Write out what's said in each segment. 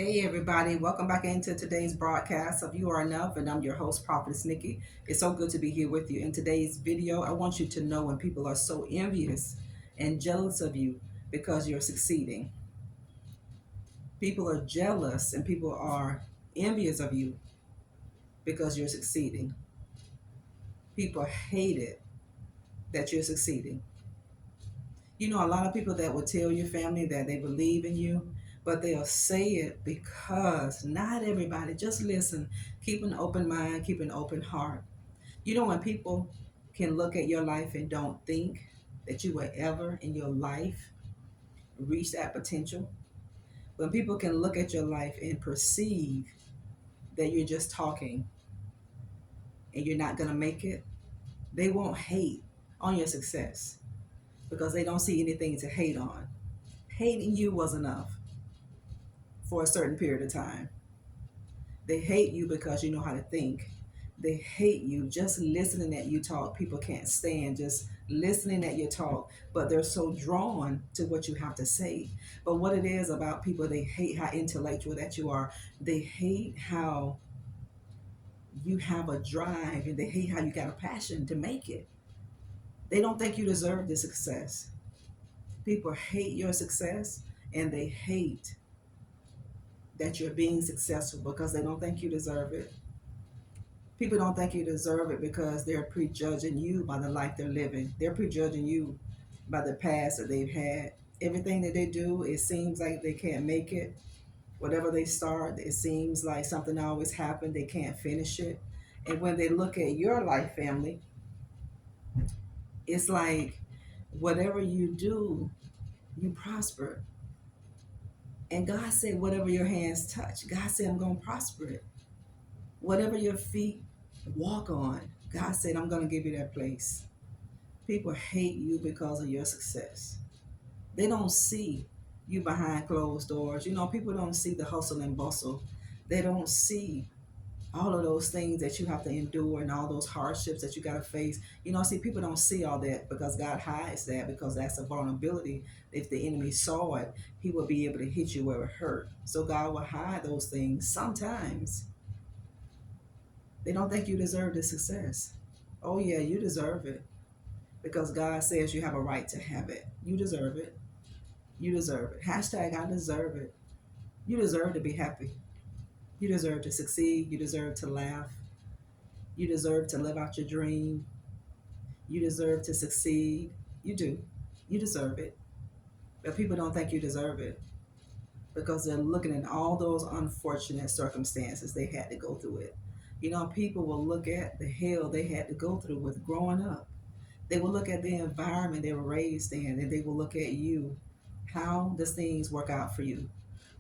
Hey everybody, welcome back into today's broadcast of You Are Enough, and I'm your host, Prophetess Nikki. It's so good to be here with you. In today's video, I want you to know when people are so envious and jealous of you because you're succeeding. People are jealous and people are envious of you because you're succeeding. People hate it that you're succeeding. You know, a lot of people that will tell your family that they believe in you, but they'll say it because not everybody, just listen, keep an open mind, keep an open heart. You know, when people can look at your life and don't think that you will ever in your life reach that potential, when people can look at your life and perceive that you're just talking and you're not going to make it, they won't hate on your success because they don't see anything to hate on. Hating you was enough for a certain period of time. They hate you because you know how to think. They hate you just listening at you talk. People can't stand just listening at your talk, but they're so drawn to what you have to say. But what it is about people, they hate how intellectual that you are. They hate how you have a drive and they hate how you got a passion to make it. They don't think you deserve the success. People hate your success and they hate that you're being successful because they don't think you deserve it. People don't think you deserve it because they're prejudging you by the life they're living. They're prejudging you by the past that they've had. Everything that they do, it seems like they can't make it. Whatever they start, it seems like something always happened. They can't finish it. And when they look at your life, family, it's like whatever you do, you prosper. And God said, whatever your hands touch, God said, I'm going to prosper it. Whatever your feet walk on, God said, I'm going to give you that place. People hate you because of your success. They don't see you behind closed doors. You know, people don't see the hustle and bustle. They don't see all of those things that you have to endure and all those hardships that you got to face. You know, see, people don't see all that because God hides that because that's a vulnerability. If the enemy saw it, he will be able to hit you where it hurt. So God will hide those things. Sometimes they don't think you deserve the success. Oh, yeah, you deserve it because God says you have a right to have it. You deserve it. You deserve it. Hashtag I deserve it. You deserve to be happy. You deserve to succeed. You deserve to laugh. You deserve to live out your dream. You deserve to succeed. You do. You deserve it. But people don't think you deserve it because they're looking at all those unfortunate circumstances they had to go through it. You know, people will look at the hell they had to go through with growing up. They will look at the environment they were raised in and they will look at you. How does things work out for you?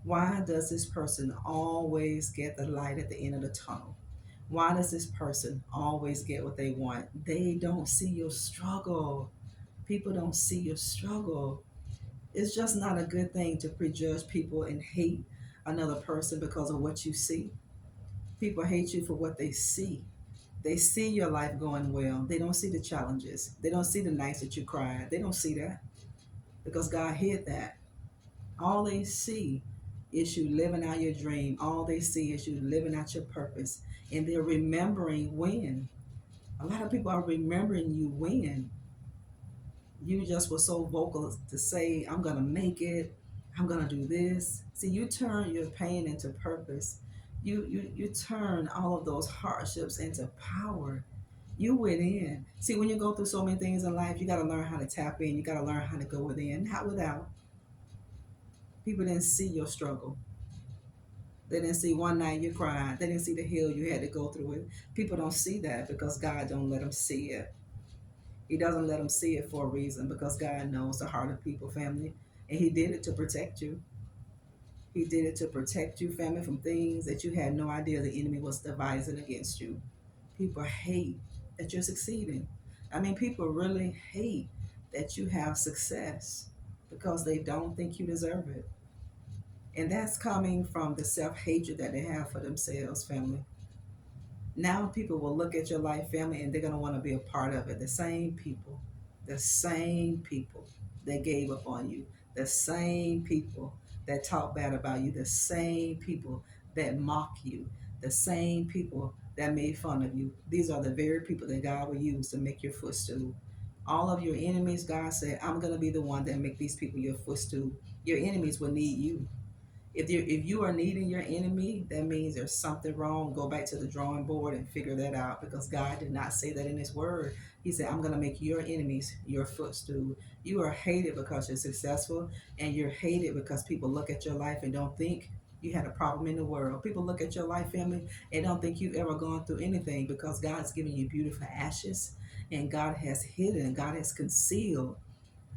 Why does this person always get the light at the end of the tunnel? Why does this person always get what they want? They don't see your struggle. People don't see your struggle. It's just not a good thing to prejudge people and hate another person because of what you see. People hate you for what they see. They see your life going well. They don't see the challenges. They don't see the nights that you cried. They don't see that because God hid that. All they see is you living out your dream. All they see is you living out your purpose. And they're remembering when. A lot of people are remembering you when. You just were so vocal to say, I'm going to make it. I'm going to do this. See, you turn your pain into purpose. You turn all of those hardships into power. You went in. See, when you go through so many things in life, you got to learn how to tap in. You got to learn how to go within, not without. People didn't see your struggle. They didn't see one night you cried. They didn't see the hell you had to go through it. People don't see that because God don't let them see it. He doesn't let them see it for a reason because God knows the heart of people, family. And he did it to protect you. He did it to protect you, family, from things that you had no idea the enemy was devising against you. People hate that you're succeeding. I mean, people really hate that you have success because they don't think you deserve it. And that's coming from the self hatred that they have for themselves, family. Now people will look at your life, family, and they're going to want to be a part of it. The same people that gave up on you, the same people that talk bad about you, the same people that mock you, the same people that made fun of you. These are the very people that God will use to make your footstool. All of your enemies, God said, I'm going to be the one that make these people your footstool. Your enemies will need you. If you are needing your enemy, that means there's something wrong. Go back to the drawing board and figure that out, because God did not say that in His Word. He said, I'm going to make your enemies your footstool. You are hated because you're successful, and you're hated because people look at your life and don't think you had a problem in the world. People look at your life, family, and don't think you've ever gone through anything, because God's given you beautiful ashes, and God has hidden, God has concealed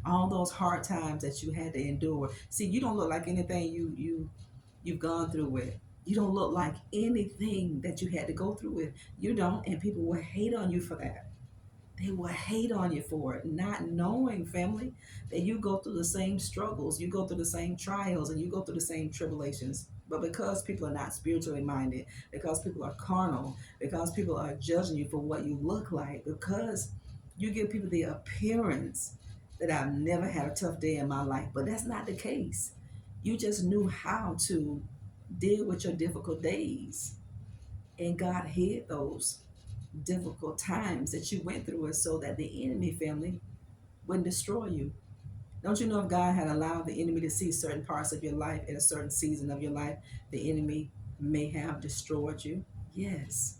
all those hard times that you had to endure. See, you don't look like anything you've gone through with. You don't look like anything that you had to go through with. You don't, and people will hate on you for that. They will hate on you for it, not knowing, family, that you go through the same struggles, you go through the same trials, and you go through the same tribulations. But because people are not spiritually minded, because people are carnal, because people are judging you for what you look like, because you give people the appearance that I've never had a tough day in my life, but that's not the case. You just knew how to deal with your difficult days, and God hid those difficult times that you went through it so that the enemy, family, wouldn't destroy you. Don't you know, if God had allowed the enemy to see certain parts of your life at a certain season of your life, the enemy may have destroyed you? Yes.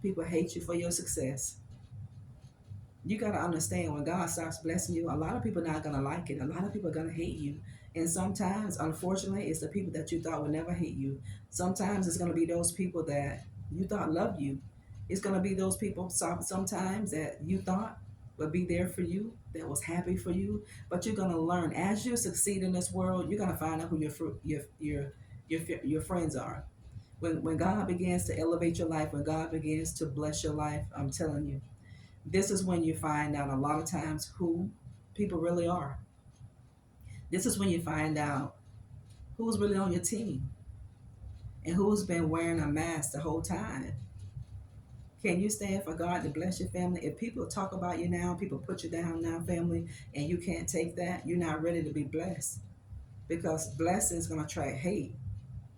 People hate you for your success. You got to understand, when God starts blessing you, a lot of people are not going to like it. A lot of people are going to hate you. And sometimes, unfortunately, it's the people that you thought would never hate you. Sometimes it's going to be those people that you thought loved you. It's going to be those people sometimes that you thought would be there for you, that was happy for you. But you're going to learn, as you succeed in this world, you're going to find out who your friends are. When God begins to elevate your life, when God begins to bless your life, I'm telling you, this is when you find out a lot of times who people really are. This is when you find out who's really on your team and who's been wearing a mask the whole time. Can you stand for God to bless your family? If people talk about you now, people put you down now, family, and you can't take that, you're not ready to be blessed, because blessing is going to attract hate.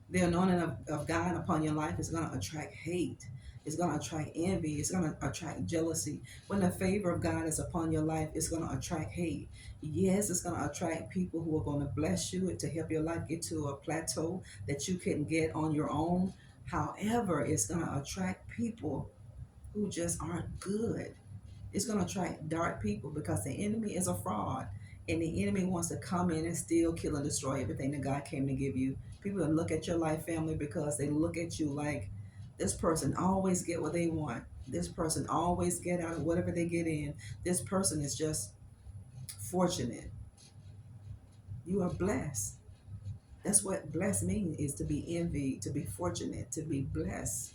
The anointing of God upon your life is going to attract hate. It's going to attract envy. It's going to attract jealousy. When the favor of God is upon your life, it's going to attract hate. Yes, it's going to attract people who are going to bless you to help your life get to a plateau that you couldn't get on your own. However, it's going to attract people who just aren't good. It's going to attract dark people, because the enemy is a fraud, and the enemy wants to come in and steal, kill, and destroy everything that God came to give you. People will look at your life, family, because they look at you like, this person always get what they want. This person always get out of whatever they get in. This person is just fortunate. You are blessed. That's what blessed means, is to be envied, to be fortunate, to be blessed.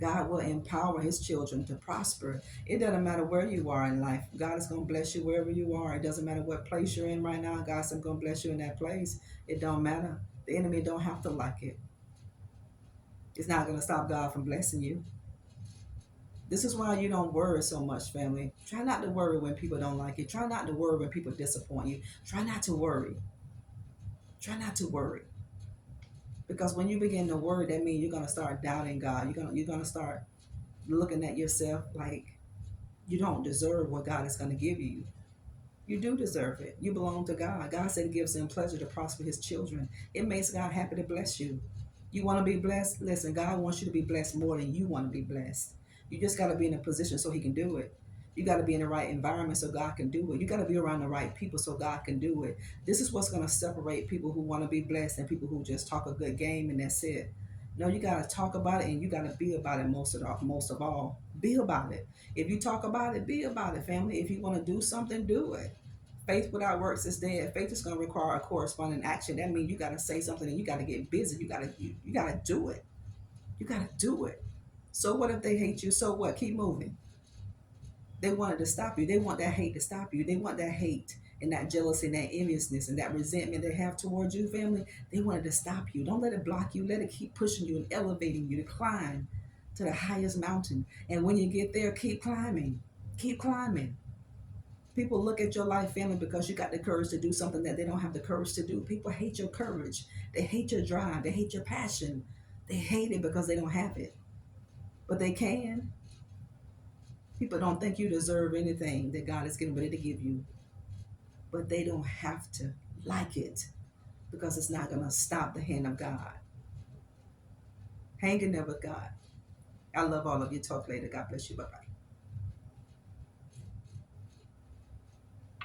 God will empower His children to prosper. It doesn't matter where you are in life. God is going to bless you wherever you are. It doesn't matter what place you're in right now. God said, I'm going to bless you in that place. It don't matter. The enemy don't have to like it. It's not going to stop God from blessing you. This is why you don't worry so much, family. Try not to worry when people don't like you. Try not to worry when people disappoint you. Try not to worry. Try not to worry. Because when you begin to worry, that means you're going to start doubting God. You're going to start looking at yourself like you don't deserve what God is going to give you. You do deserve it. You belong to God. God said it gives Him pleasure to prosper His children. It makes God happy to bless you. You want to be blessed? Listen, God wants you to be blessed more than you want to be blessed. You just got to be in a position so He can do it. You got to be in the right environment so God can do it. You got to be around the right people so God can do it. This is what's going to separate people who want to be blessed and people who just talk a good game and that's it. No, you got to talk about it, and you got to be about it most of all. Be about it. If you talk about it, be about it, family. If you want to do something, do it. Faith without works is dead. Faith is going to require a corresponding action. That means you got to say something, and you got to get busy. You got to do it. You got to do it. So what if they hate you? So what? Keep moving. They wanted to stop you. They want that hate to stop you. They want that hate and that jealousy and that enviousness and that resentment they have towards you, family. They wanted to stop you. Don't let it block you. Let it keep pushing you and elevating you to climb to the highest mountain. And when you get there, keep climbing. Keep climbing. People look at your life, family, because you got the courage to do something that they don't have the courage to do. People hate your courage. They hate your drive. They hate your passion. They hate it because they don't have it. But they can. People don't think you deserve anything that God is getting ready to give you. But they don't have to like it because it's not going to stop the hand of God. Hang in there with God. I love all of you. Talk later. God bless you. Bye-bye.